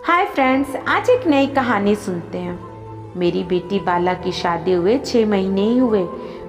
Hi friends, आज एक नई कहानी सुनते हैं। मेरी बेटी बाला की शादी हुए 6 महीने ही हुए।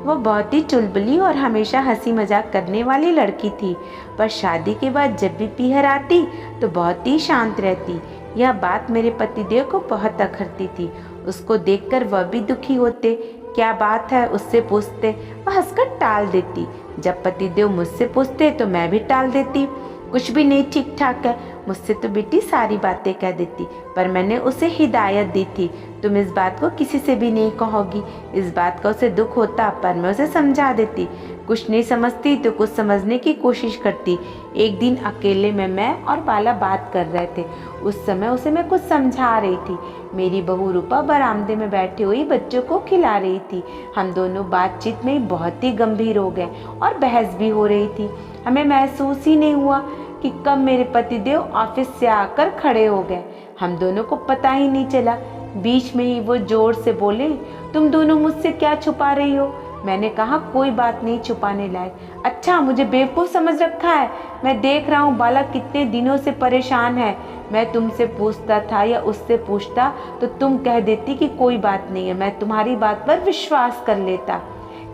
वो बहुत ही चुलबुली और हमेशा हंसी मजाक करने वाली लड़की थी, पर शादी के बाद जब भी पीहर आती तो बहुत ही शांत रहती। यह बात मेरे पतिदेव को बहुत अखरती थी। उसको देखकर वह भी दुखी होते। क्या बात है उससे पूछते, वह हंसकर टाल देती। जब पतिदेव मुझसे पूछते तो मैं भी टाल देती। कुछ भी नहीं ठीक ठाक है, मुझसे तो बेटी सारी बातें कह देती। पर मैंने उसे हिदायत दी थी, तुम इस बात को किसी से भी नहीं कहोगी। इस बात का उसे दुख होता, पर मैं उसे समझा देती। कुछ नहीं समझती तो कुछ समझने की कोशिश करती। एक दिन अकेले में मैं और बाला बात कर रहे थे। उस समय उसे मैं कुछ समझा रही थी। मेरी बहू रूपा बरामदे में बैठी हुई बच्चों को खिला रही थी। हम दोनों बातचीत में बहुत ही गंभीर हो गए और बहस भी हो रही थी। हमें महसूस ही नहीं हुआ कि कब मेरे पतिदेव ऑफिस से आकर खड़े हो गए। हम दोनों को पता ही नहीं चला। बीच में ही वो जोर से बोले, तुम दोनों मुझसे क्या छुपा रही हो? मैंने कहा, कोई बात नहीं छुपाने लायक। अच्छा, मुझे बेवकूफ़ समझ रखा है? मैं देख रहा हूँ बाला कितने दिनों से परेशान है। मैं तुमसे पूछता था या उससे पूछता तो तुम कह देती कि कोई बात नहीं है। मैं तुम्हारी बात पर विश्वास कर लेता।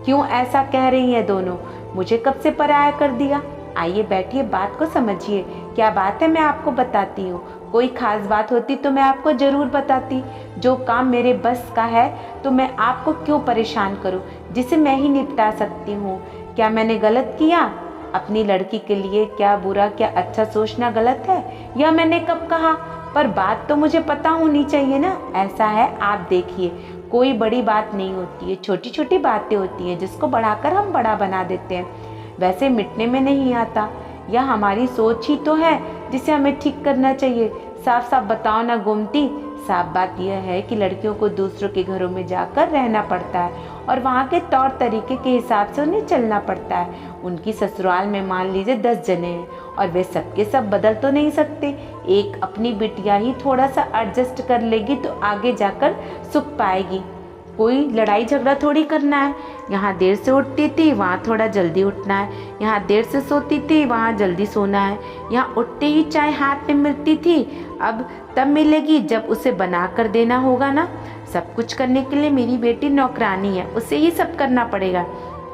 क्यों ऐसा कह रही हैं दोनों? मुझे कब से पराया कर दिया? आइए बैठिए, बात को समझिए। क्या बात है मैं आपको बताती हूँ। कोई खास बात होती तो मैं आपको ज़रूर बताती। जो काम मेरे बस का है तो मैं आपको क्यों परेशान करूँ, जिसे मैं ही निपटा सकती हूँ। क्या मैंने गलत किया? अपनी लड़की के लिए क्या बुरा क्या अच्छा सोचना गलत है? यह मैंने कब कहा? पर बात तो मुझे पता होनी चाहिए ना। ऐसा है, आप देखिए, कोई बड़ी बात नहीं होती है, छोटी छोटी बातें होती हैं जिसको बढ़ाकर हम बड़ा बना देते हैं। वैसे मिटने में नहीं आता। यह हमारी सोच ही तो है जिसे हमें ठीक करना चाहिए। साफ साफ बताओ ना गोमती। साफ बात यह है कि लड़कियों को दूसरों के घरों में जाकर रहना पड़ता है और वहाँ के तौर तरीके के हिसाब से उन्हें चलना पड़ता है। उनकी ससुराल में मान लीजिए 10 जने हैं और वे सबके सब बदल तो नहीं सकते। एक अपनी बिटिया ही थोड़ा सा एडजस्ट कर लेगी तो आगे जाकर सुख पाएगी। कोई लड़ाई झगड़ा थोड़ी करना है। यहाँ देर से उठती थी, वहाँ थोड़ा जल्दी उठना है। यहाँ देर से सोती थी, वहाँ जल्दी सोना है। यहाँ उठते ही चाय हाथ में मिलती थी, अब तब मिलेगी जब उसे बना कर देना होगा ना। सब कुछ करने के लिए मेरी बेटी नौकरानी है, उसे ही सब करना पड़ेगा।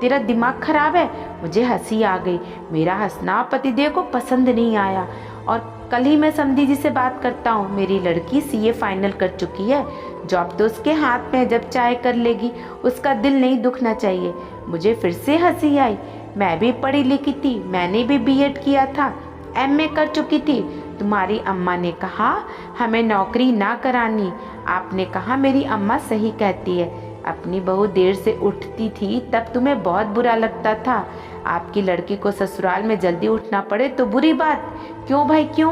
तेरा दिमाग खराब है? मुझे हंसी आ गई। मेरा हंसना पतिदेव को पसंद नहीं आया। और कल ही मैं समधी जी से बात करता हूँ। मेरी लड़की सीए फाइनल कर चुकी है। जॉब तो उसके हाथ में है, जब चाहे कर लेगी। उसका दिल नहीं दुखना चाहिए। मुझे फिर से हंसी आई। मैं भी पढ़ी लिखी थी, मैंने भी बीएड किया था, एमए कर चुकी थी। तुम्हारी अम्मा ने कहा हमें नौकरी ना करानी। आपने कहा मेरी अम्मा सही कहती है। अपनी बहू देर से उठती थी तब तुम्हें बहुत बुरा लगता था। आपकी लड़की को ससुराल में जल्दी उठना पड़े तो बुरी बात। क्यों भाई क्यों?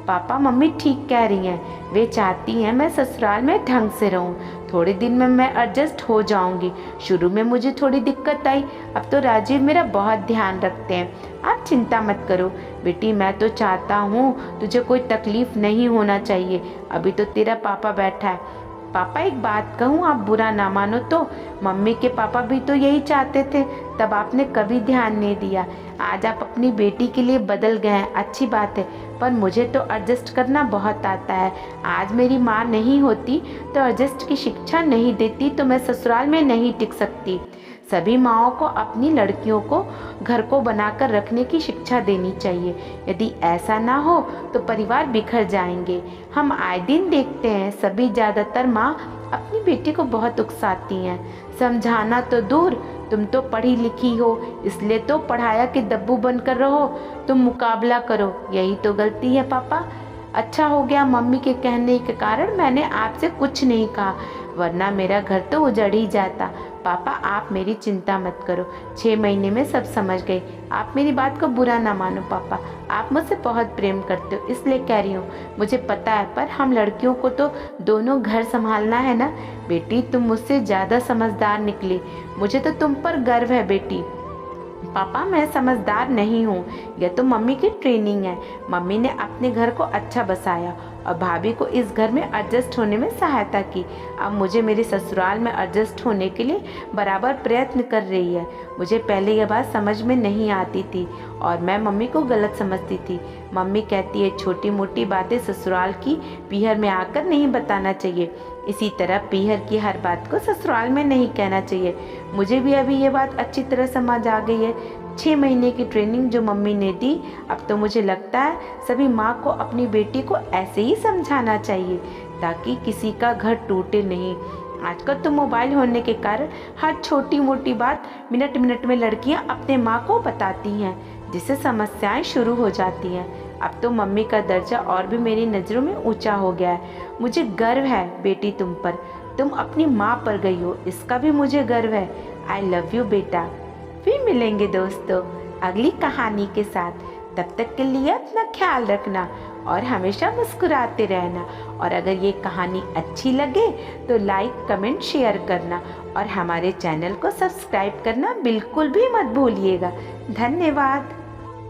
पापा मम्मी ठीक कह रही हैं। वे चाहती हैं मैं ससुराल में ढंग से रहूं। थोड़े दिन में मैं एडजस्ट हो जाऊंगी। शुरू में मुझे थोड़ी दिक्कत आई, अब तो राजीव मेरा बहुत ध्यान रखते हैं। आप चिंता मत करो बेटी, मैं तो चाहता हूँ तुझे कोई तकलीफ नहीं होना चाहिए। अभी तो तेरा पापा बैठा है। पापा एक बात कहूँ, आप बुरा ना मानो तो, मम्मी के पापा भी तो यही चाहते थे, तब आपने कभी ध्यान नहीं दिया। आज आप अपनी बेटी के लिए बदल गए हैं, अच्छी बात है, पर मुझे तो एडजस्ट करना बहुत आता है। आज मेरी माँ नहीं होती तो एडजस्ट की शिक्षा नहीं देती तो मैं ससुराल में नहीं टिक सकती। सभी माँओं को अपनी लड़कियों को घर को बनाकर रखने की शिक्षा देनी चाहिए। यदि ऐसा ना हो तो परिवार बिखर जाएंगे। हम आए दिन देखते हैं सभी ज़्यादातर माँ अपनी बेटी को बहुत उकसाती हैं। समझाना तो दूर, तुम तो पढ़ी लिखी हो इसलिए तो पढ़ाया के दब्बू बनकर रहो। तुम मुकाबला करो, यही तो गलती है पापा। अच्छा हो गया मम्मी के कहने के कारण मैंने आपसे कुछ नहीं कहा, वरना मेरा घर तो उजड़ ही जाता। पापा आप मेरी चिंता मत करो, 6 महीने में सब समझ गई। आप मेरी बात को बुरा ना मानो पापा, आप मुझसे बहुत प्रेम करते हो इसलिए कह रही हूँ। मुझे पता है, पर हम लड़कियों को तो दोनों घर संभालना है ना। बेटी तुम मुझसे ज़्यादा समझदार निकली, मुझे तो तुम पर गर्व है बेटी। पापा मैं समझदार नहीं हूँ, यह तो मम्मी की ट्रेनिंग है। मम्मी ने अपने घर को अच्छा बसाया और भाभी को इस घर में एडजस्ट होने में सहायता की। अब मुझे मेरे ससुराल में एडजस्ट होने के लिए बराबर प्रयत्न कर रही है। मुझे पहले यह बात समझ में नहीं आती थी और मैं मम्मी को गलत समझती थी। मम्मी कहती है छोटी मोटी बातें ससुराल की पीहर में आकर नहीं बताना चाहिए, इसी तरह पीहर की हर बात को ससुराल में नहीं कहना चाहिए। मुझे भी अभी ये बात अच्छी तरह समझ आ गई है। 6 महीने की ट्रेनिंग जो मम्मी ने दी, अब तो मुझे लगता है सभी माँ को अपनी बेटी को ऐसे ही समझाना चाहिए ताकि किसी का घर टूटे नहीं। आजकल तो मोबाइल होने के कारण हर छोटी मोटी बात मिनट मिनट में लड़कियां अपने माँ को बताती हैं, जिससे समस्याएं शुरू हो जाती हैं। अब तो मम्मी का दर्जा और भी मेरी नज़रों में ऊंचा हो गया है। मुझे गर्व है बेटी तुम पर, तुम अपनी माँ पर गई हो, इसका भी मुझे गर्व है। आई लव यू बेटा। फिर मिलेंगे दोस्तों अगली कहानी के साथ। तब तक के लिए अपना ख्याल रखना और हमेशा मुस्कुराते रहना। और अगर ये कहानी अच्छी लगे तो लाइक कमेंट शेयर करना और हमारे चैनल को सब्सक्राइब करना बिल्कुल भी मत भूलिएगा। धन्यवाद।